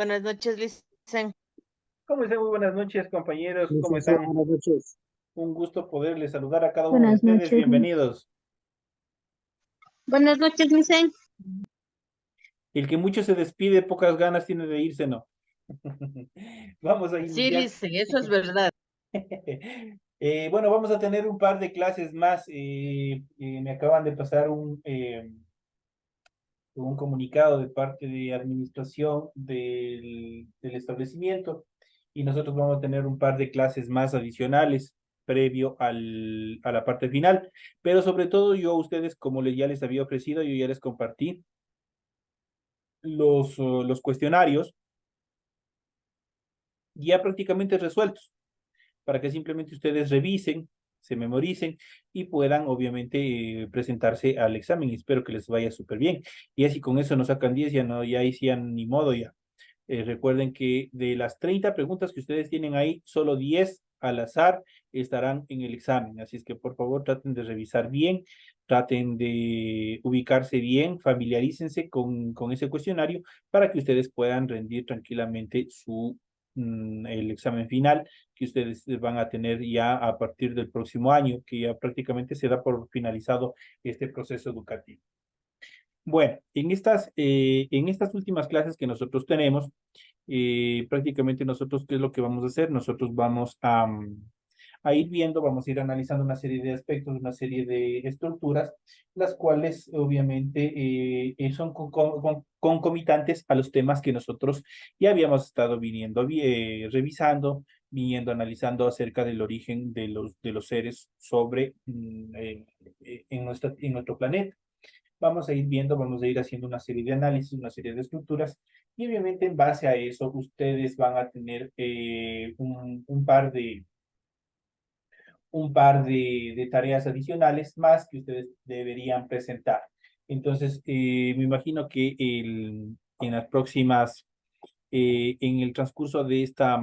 Buenas noches, Licen. ¿Cómo están? Muy buenas noches, compañeros. ¿Cómo Licenciado, están? buenas noches. Un gusto poderles saludar a cada uno de Buenas ustedes. noches. Bienvenidos. Buenas noches, Licen. El que mucho se despide, pocas ganas tiene de irse, ¿no? Vamos a Sí, iniciar. Licen, eso es verdad. Bueno, vamos a tener un par de clases más. Me acaban de pasar un comunicado de parte de administración del establecimiento y nosotros vamos a tener un par de clases más adicionales previo a la parte final. Pero sobre todo yo a ustedes, como ya les había ofrecido, yo ya les compartí los cuestionarios ya prácticamente resueltos para que simplemente ustedes revisen, se memoricen y puedan obviamente presentarse al examen. Y espero que les vaya súper bien. Y así con eso nos sacan 10, ya no, ya hicieron ni modo ya. Recuerden que de las 30 preguntas que ustedes tienen ahí, solo 10 al azar estarán en el examen. Así es que por favor traten de revisar bien, traten de ubicarse bien, familiarícense con ese cuestionario para que ustedes puedan rendir tranquilamente el examen final que ustedes van a tener ya a partir del próximo año, que ya prácticamente se da por finalizado este proceso educativo. Bueno, en estas últimas clases que nosotros tenemos, prácticamente nosotros, ¿qué es lo que vamos a hacer? Nosotros vamos a ir viendo, vamos a ir analizando una serie de aspectos, una serie de estructuras, las cuales obviamente son concomitantes a los temas que nosotros ya habíamos estado viniendo, revisando, viniendo analizando acerca del origen de los seres sobre en nuestro planeta. Vamos a ir viendo, vamos a ir haciendo una serie de análisis, una serie de estructuras, y obviamente en base a eso ustedes van a tener un par de tareas adicionales más que ustedes deberían presentar. Entonces, me imagino que en las próximas, en el transcurso de esta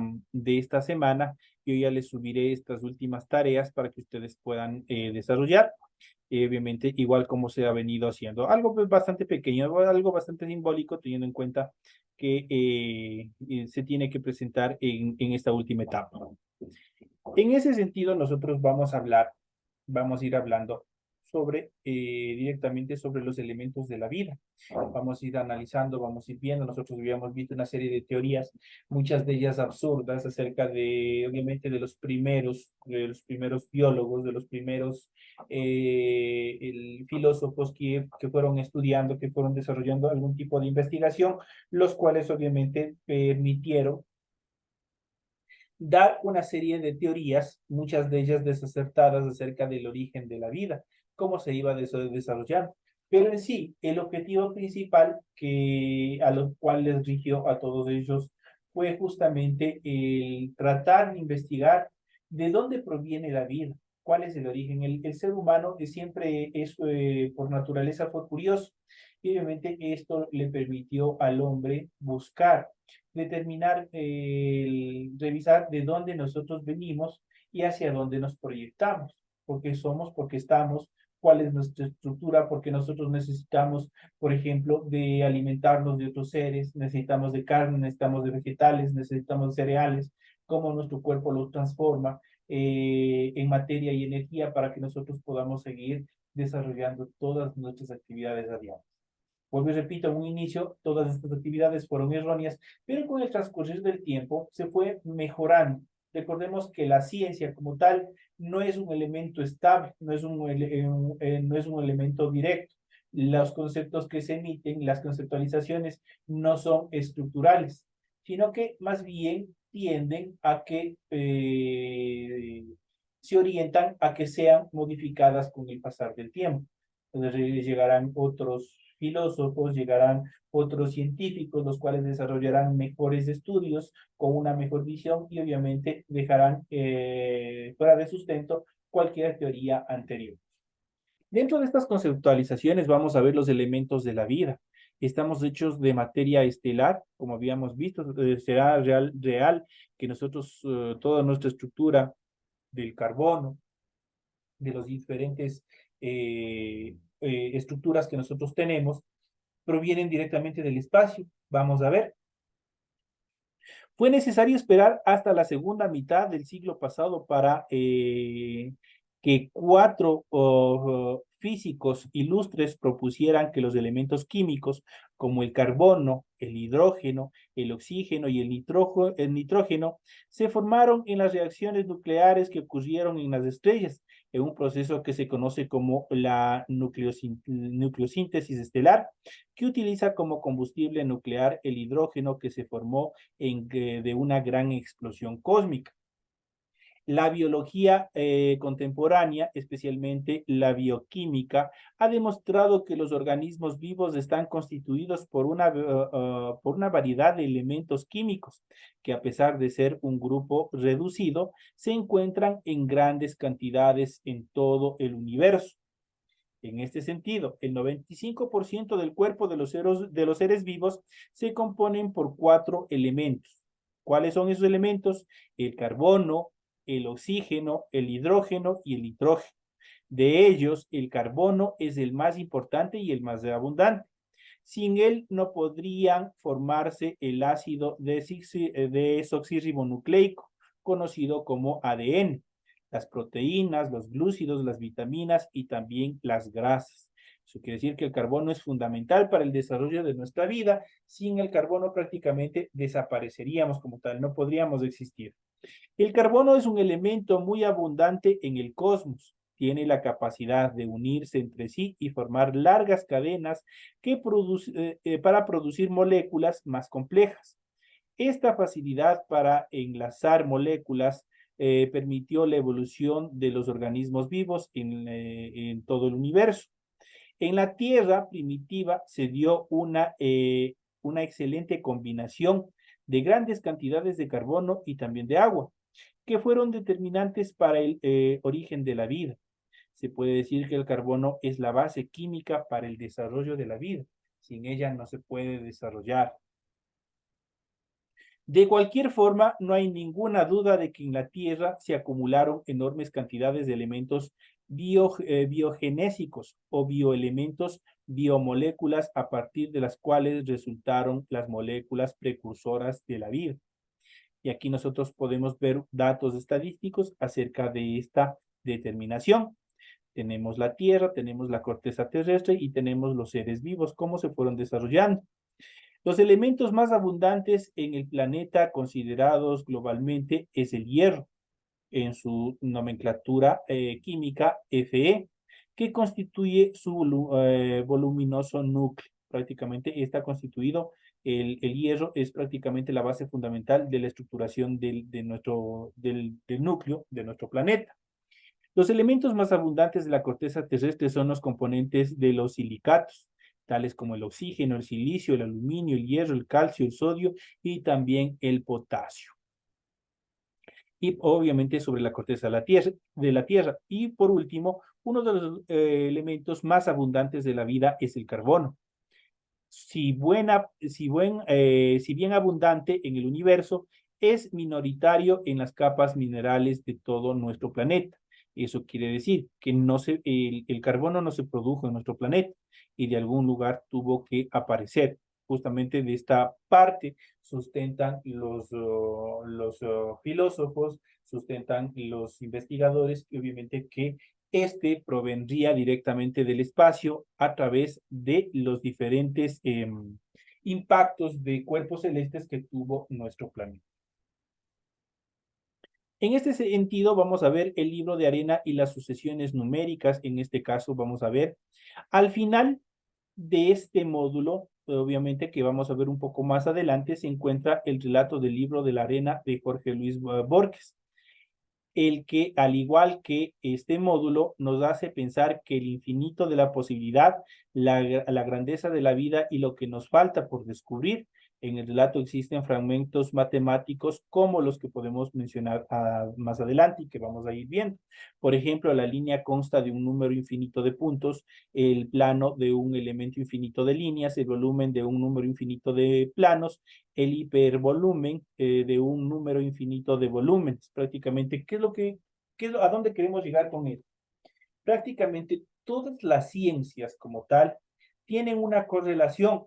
semana, yo ya les subiré estas últimas tareas para que ustedes puedan desarrollar. Obviamente, igual como se ha venido haciendo. Algo pues, bastante pequeño, algo bastante simbólico, teniendo en cuenta que se tiene que presentar en esta última etapa. En ese sentido, nosotros vamos a ir hablando sobre directamente sobre los elementos de la vida. Vamos a ir analizando, vamos a ir viendo. Nosotros habíamos visto una serie de teorías, muchas de ellas absurdas, acerca de, obviamente, de los primeros biólogos, de los primeros filósofos que fueron estudiando, que fueron desarrollando algún tipo de investigación, los cuales obviamente permitieron dar una serie de teorías, muchas de ellas desacertadas acerca del origen de la vida, cómo se iba desarrollando. Pero en sí, el objetivo principal a lo cual les rigió a todos ellos fue justamente el tratar de investigar de dónde proviene la vida, cuál es el origen. El ser humano siempre es, por naturaleza fue curioso y obviamente esto le permitió al hombre buscar determinar, revisar de dónde nosotros venimos y hacia dónde nos proyectamos, por qué somos, por qué estamos, cuál es nuestra estructura, porque nosotros necesitamos, por ejemplo, de alimentarnos de otros seres, necesitamos de carne, necesitamos de vegetales, necesitamos de cereales, cómo nuestro cuerpo los transforma en materia y energía para que nosotros podamos seguir desarrollando todas nuestras actividades a diario. Vuelvo y repito, en un inicio todas estas actividades fueron erróneas, pero con el transcurrir del tiempo se fue mejorando. Recordemos que la ciencia como tal no es un elemento estable, no es un elemento directo. Los conceptos que se emiten, las conceptualizaciones no son estructurales, sino que más bien tienden a que se orientan a que sean modificadas con el pasar del tiempo. Entonces llegarán otros filósofos, llegarán otros científicos, los cuales desarrollarán mejores estudios con una mejor visión y obviamente dejarán fuera de sustento cualquier teoría anterior. Dentro de estas conceptualizaciones vamos a ver los elementos de la vida. Estamos hechos de materia estelar, como habíamos visto, será real que nosotros, toda nuestra estructura del carbono, de los diferentes estructuras que nosotros tenemos, provienen directamente del espacio. Vamos a ver. Fue necesario esperar hasta la segunda mitad del siglo pasado para que cuatro físicos ilustres propusieran que los elementos químicos como el carbono, el hidrógeno, el oxígeno y el nitrógeno se formaron en las reacciones nucleares que ocurrieron en las estrellas, en un proceso que se conoce como la nucleosíntesis estelar, que utiliza como combustible nuclear el hidrógeno que se formó de una gran explosión cósmica. La biología contemporánea, especialmente la bioquímica, ha demostrado que los organismos vivos están constituidos por una variedad de elementos químicos que, a pesar de ser un grupo reducido, se encuentran en grandes cantidades en todo el universo. En este sentido, el 95% del cuerpo de los seres vivos se componen por cuatro elementos. ¿Cuáles son esos elementos? El carbono, el oxígeno, el hidrógeno y el nitrógeno. De ellos, el carbono es el más importante y el más abundante. Sin él no podrían formarse el ácido desoxirribonucleico, conocido como ADN, las proteínas, los glúcidos, las vitaminas y también las grasas. Eso quiere decir que el carbono es fundamental para el desarrollo de nuestra vida. Sin el carbono prácticamente desapareceríamos como tal, no podríamos existir. El carbono es un elemento muy abundante en el cosmos. Tiene la capacidad de unirse entre sí y formar largas cadenas para producir moléculas más complejas. Esta facilidad para enlazar moléculas permitió la evolución de los organismos vivos en todo el universo. En la Tierra primitiva se dio una excelente combinación de grandes cantidades de carbono y también de agua, que fueron determinantes para el origen de la vida. Se puede decir que el carbono es la base química para el desarrollo de la vida. Sin ella no se puede desarrollar. De cualquier forma, no hay ninguna duda de que en la Tierra se acumularon enormes cantidades de elementos biogenésicos o bioelementos, biomoléculas a partir de las cuales resultaron las moléculas precursoras de la vida. Y aquí nosotros podemos ver datos estadísticos acerca de esta determinación. Tenemos la Tierra, tenemos la corteza terrestre y tenemos los seres vivos, cómo se fueron desarrollando. Los elementos más abundantes en el planeta considerados globalmente es el hierro, en su nomenclatura química Fe, que constituye su voluminoso núcleo. Prácticamente está constituido, el hierro es prácticamente la base fundamental de la estructuración del núcleo de nuestro planeta. Los elementos más abundantes de la corteza terrestre son los componentes de los silicatos, tales como el oxígeno, el silicio, el aluminio, el hierro, el calcio, el sodio y también el potasio. Y obviamente sobre la corteza de la tierra. Y por último, uno de los elementos más abundantes de la vida es el carbono. Si bien abundante en el universo, es minoritario en las capas minerales de todo nuestro planeta. Eso quiere decir que el carbono no se produjo en nuestro planeta y de algún lugar tuvo que aparecer. Justamente de esta parte sustentan los filósofos, sustentan los investigadores, y obviamente que este provendría directamente del espacio a través de los diferentes impactos de cuerpos celestes que tuvo nuestro planeta. En este sentido, vamos a ver el libro de arena y las sucesiones numéricas. En este caso, vamos a ver al final de este módulo, obviamente que vamos a ver un poco más adelante, se encuentra el relato del libro de la arena de Jorge Luis Borges, el que, al igual que este módulo, nos hace pensar que el infinito de la posibilidad, la grandeza de la vida y lo que nos falta por descubrir, en el relato existen fragmentos matemáticos como los que podemos mencionar más adelante y que vamos a ir viendo. Por ejemplo, la línea consta de un número infinito de puntos, el plano de un elemento infinito de líneas, el volumen de un número infinito de planos, el hipervolumen de un número infinito de volúmenes. Prácticamente, ¿a dónde queremos llegar con esto? Prácticamente todas las ciencias como tal tienen una correlación,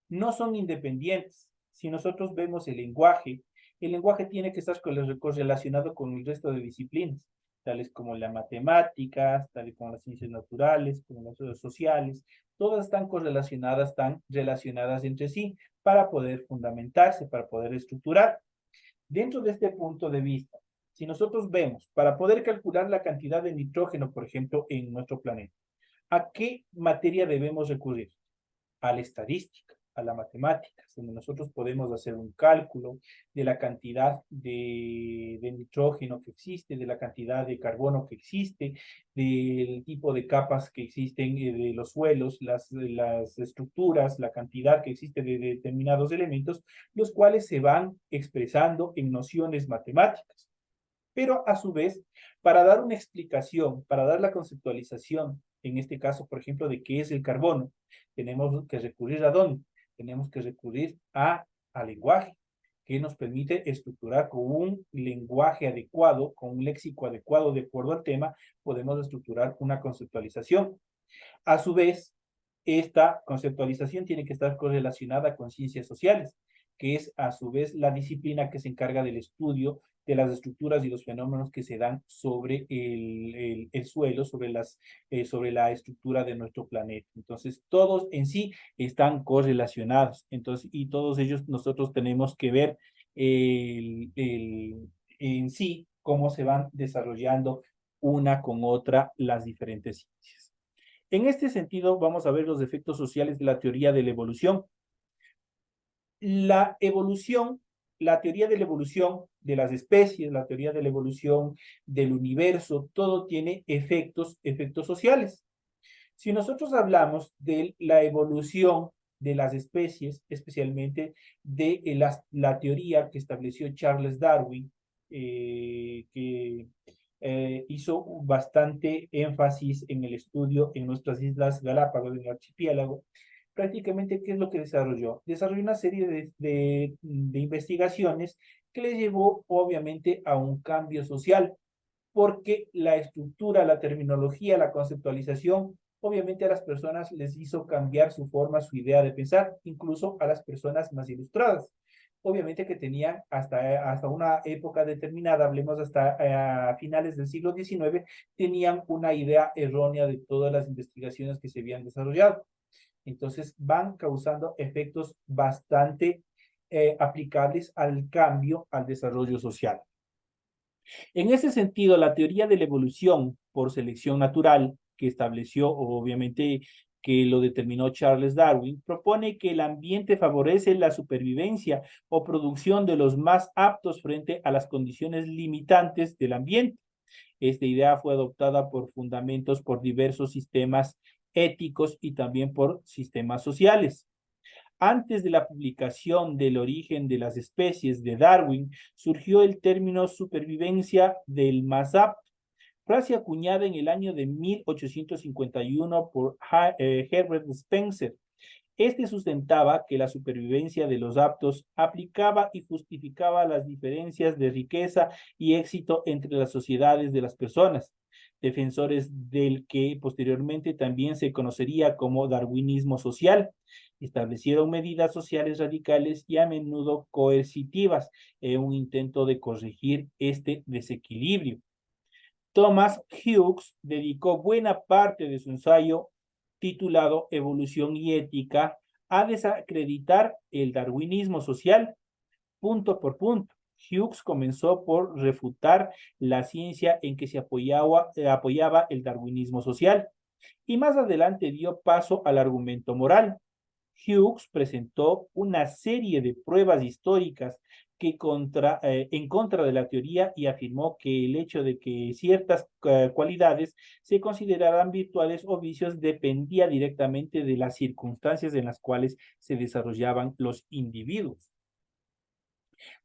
no son independientes. Si nosotros vemos el lenguaje, el lenguaje tiene que estar correlacionado con el resto de disciplinas, tales como las matemáticas, tales como las ciencias naturales, como las sociales, todas están relacionadas entre sí para poder fundamentarse, para poder estructurar. Dentro de este punto de vista, si nosotros vemos, para poder calcular la cantidad de nitrógeno, por ejemplo, en nuestro planeta, ¿a qué materia debemos recurrir? A la estadística, a la matemática, donde nosotros podemos hacer un cálculo de la cantidad de nitrógeno que existe, de la cantidad de carbono que existe, del tipo de capas que existen de los suelos, las estructuras, la cantidad que existe de determinados elementos, los cuales se van expresando en nociones matemáticas. Pero a su vez, para dar una explicación, para dar la conceptualización, en este caso, por ejemplo, de qué es el carbono, tenemos que recurrir ¿a dónde? Tenemos que recurrir al lenguaje, que nos permite estructurar con un lenguaje adecuado, con un léxico adecuado de acuerdo al tema, podemos estructurar una conceptualización. A su vez, esta conceptualización tiene que estar correlacionada con ciencias sociales, que es a su vez la disciplina que se encarga del estudio de las estructuras y los fenómenos que se dan sobre el suelo, sobre la estructura de nuestro planeta. Entonces, todos en sí están correlacionados. Entonces, y todos ellos nosotros tenemos que ver en sí cómo se van desarrollando una con otra las diferentes ciencias. En este sentido, vamos a ver los efectos sociales de la teoría de la evolución. La evolución, la teoría de la evolución de las especies, la teoría de la evolución del universo, todo tiene efectos sociales. Si nosotros hablamos de la evolución de las especies, especialmente de la teoría que estableció Charles Darwin, que hizo bastante énfasis en el estudio en nuestras islas Galápagos, en el archipiélago, prácticamente, ¿qué es lo que desarrolló? Desarrolló una serie de investigaciones que le llevó, obviamente, a un cambio social, porque la estructura, la terminología, la conceptualización, obviamente a las personas les hizo cambiar su forma, su idea de pensar, incluso a las personas más ilustradas. Obviamente que tenían hasta una época determinada, hablemos hasta finales del siglo XIX, tenían una idea errónea de todas las investigaciones que se habían desarrollado. Entonces van causando efectos bastante aplicables al cambio, al desarrollo social. En ese sentido, la teoría de la evolución por selección natural, que estableció, obviamente, que lo determinó Charles Darwin, propone que el ambiente favorece la supervivencia o producción de los más aptos frente a las condiciones limitantes del ambiente. Esta idea fue adoptada por fundamentos por diversos sistemas éticos y también por sistemas sociales. Antes de la publicación del origen de las especies de Darwin, surgió el término supervivencia del más apto, frase acuñada en el año de 1851 por Herbert Spencer. Este sustentaba que la supervivencia de los aptos aplicaba y justificaba las diferencias de riqueza y éxito entre las sociedades de las personas, defensores del que posteriormente también se conocería como darwinismo social. Establecieron medidas sociales radicales y a menudo coercitivas en un intento de corregir este desequilibrio. Thomas Hughes dedicó buena parte de su ensayo titulado Evolución y Ética a desacreditar el darwinismo social punto por punto. Hughes comenzó por refutar la ciencia en que se apoyaba el darwinismo social y más adelante dio paso al argumento moral. Hughes presentó una serie de pruebas históricas en contra de la teoría y afirmó que el hecho de que ciertas cualidades se consideraran virtuales o vicios dependía directamente de las circunstancias en las cuales se desarrollaban los individuos.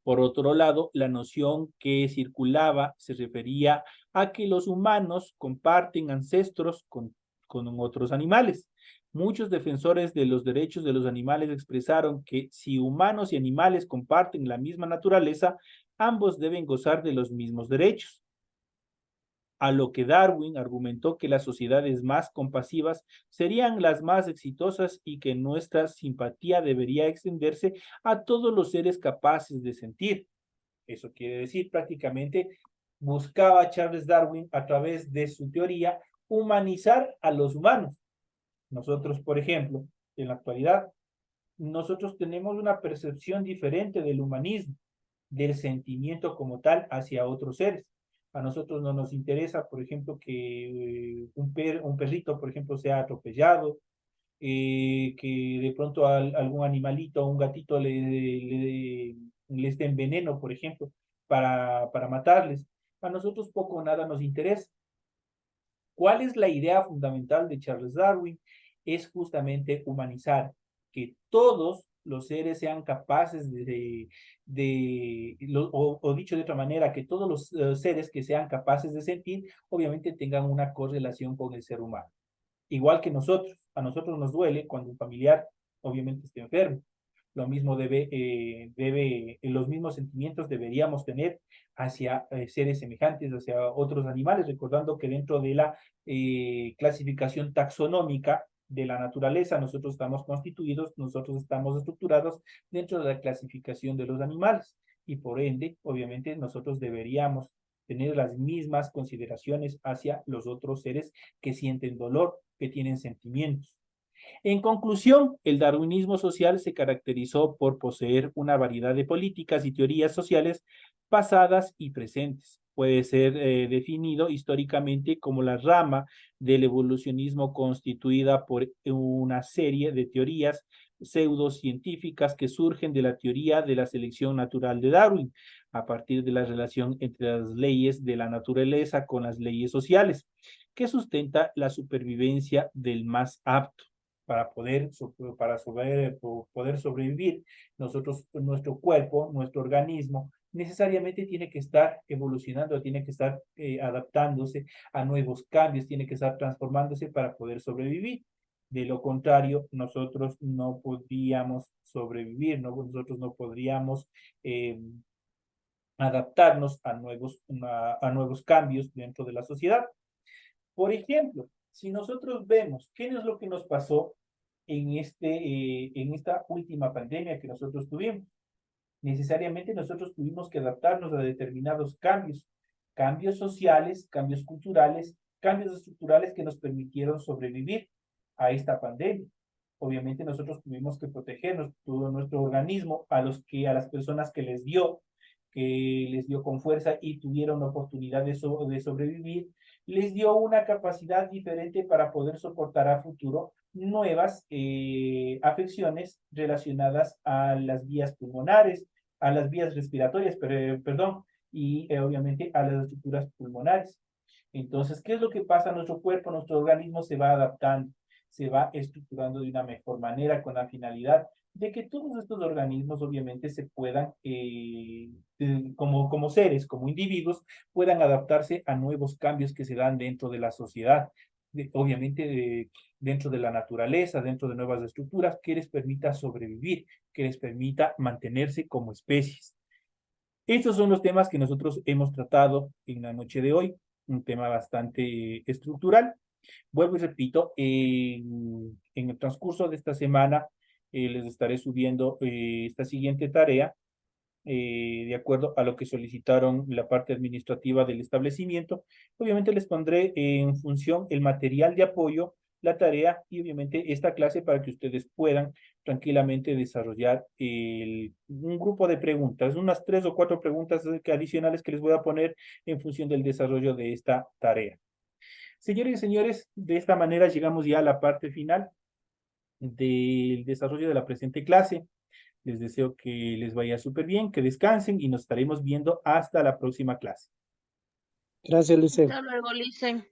Por otro lado, la noción que circulaba se refería a que los humanos comparten ancestros con otros animales. Muchos defensores de los derechos de los animales expresaron que si humanos y animales comparten la misma naturaleza, ambos deben gozar de los mismos derechos. A lo que Darwin argumentó que las sociedades más compasivas serían las más exitosas y que nuestra simpatía debería extenderse a todos los seres capaces de sentir. Eso quiere decir prácticamente buscaba Charles Darwin a través de su teoría humanizar a los humanos. Nosotros, por ejemplo, en la actualidad, nosotros tenemos una percepción diferente del humanismo, del sentimiento como tal hacia otros seres. A nosotros no nos interesa, por ejemplo, que un perrito, por ejemplo, sea atropellado, que de pronto algún animalito o un gatito les den veneno, por ejemplo, para matarles. A nosotros poco o nada nos interesa. ¿Cuál es la idea fundamental de Charles Darwin? Es justamente humanizar, que todos los seres sean capaces o dicho de otra manera, que todos los seres que sean capaces de sentir, obviamente tengan una correlación con el ser humano. Igual que nosotros, a nosotros nos duele cuando un familiar obviamente esté enfermo. Lo mismo los mismos sentimientos deberíamos tener hacia seres semejantes, hacia otros animales, recordando que dentro de la clasificación taxonómica de la naturaleza, nosotros estamos constituidos, nosotros estamos estructurados dentro de la clasificación de los animales y por ende, obviamente, nosotros deberíamos tener las mismas consideraciones hacia los otros seres que sienten dolor, que tienen sentimientos. En conclusión, el darwinismo social se caracterizó por poseer una variedad de políticas y teorías sociales pasadas y presentes. Puede ser definido históricamente como la rama del evolucionismo constituida por una serie de teorías pseudocientíficas que surgen de la teoría de la selección natural de Darwin, a partir de la relación entre las leyes de la naturaleza con las leyes sociales, que sustenta la supervivencia del más apto para poder sobrevivir. Nuestro cuerpo, nuestro organismo, necesariamente tiene que estar evolucionando, tiene que estar adaptándose a nuevos cambios, tiene que estar transformándose para poder sobrevivir. De lo contrario, nosotros no podríamos sobrevivir, ¿no? Nosotros no podríamos adaptarnos a nuevos cambios dentro de la sociedad. Por ejemplo, si nosotros vemos qué es lo que nos pasó en esta última pandemia que nosotros tuvimos, necesariamente nosotros tuvimos que adaptarnos a determinados cambios, cambios sociales, cambios culturales, cambios estructurales que nos permitieron sobrevivir a esta pandemia. Obviamente nosotros tuvimos que protegernos, todo nuestro organismo, a las personas que les dio con fuerza y tuvieron oportunidad de sobrevivir, les dio una capacidad diferente para poder soportar a futuro nuevas afecciones relacionadas a las vías pulmonares, a las vías respiratorias, perdón, y obviamente a las estructuras pulmonares. Entonces, ¿qué es lo que pasa a nuestro cuerpo? Nuestro organismo se va adaptando, se va estructurando de una mejor manera con la finalidad de que todos estos organismos obviamente se puedan, como seres, como individuos, puedan adaptarse a nuevos cambios que se dan dentro de la sociedad, obviamente dentro de la naturaleza, dentro de nuevas estructuras, que les permita sobrevivir, que les permita mantenerse como especies. Estos son los temas que nosotros hemos tratado en la noche de hoy, un tema bastante estructural. Vuelvo y repito, en el transcurso de esta semana les estaré subiendo esta siguiente tarea de acuerdo a lo que solicitaron la parte administrativa del establecimiento. Obviamente les pondré en función el material de apoyo, la tarea y obviamente esta clase para que ustedes puedan tranquilamente desarrollar un grupo de preguntas, unas 3 o 4 preguntas adicionales que les voy a poner en función del desarrollo de esta tarea. Señores y señores, de esta manera llegamos ya a la parte final del desarrollo de la presente clase. Les deseo que les vaya súper bien, que descansen y nos estaremos viendo hasta la próxima clase. Gracias, Liceo. Hasta luego, Licen.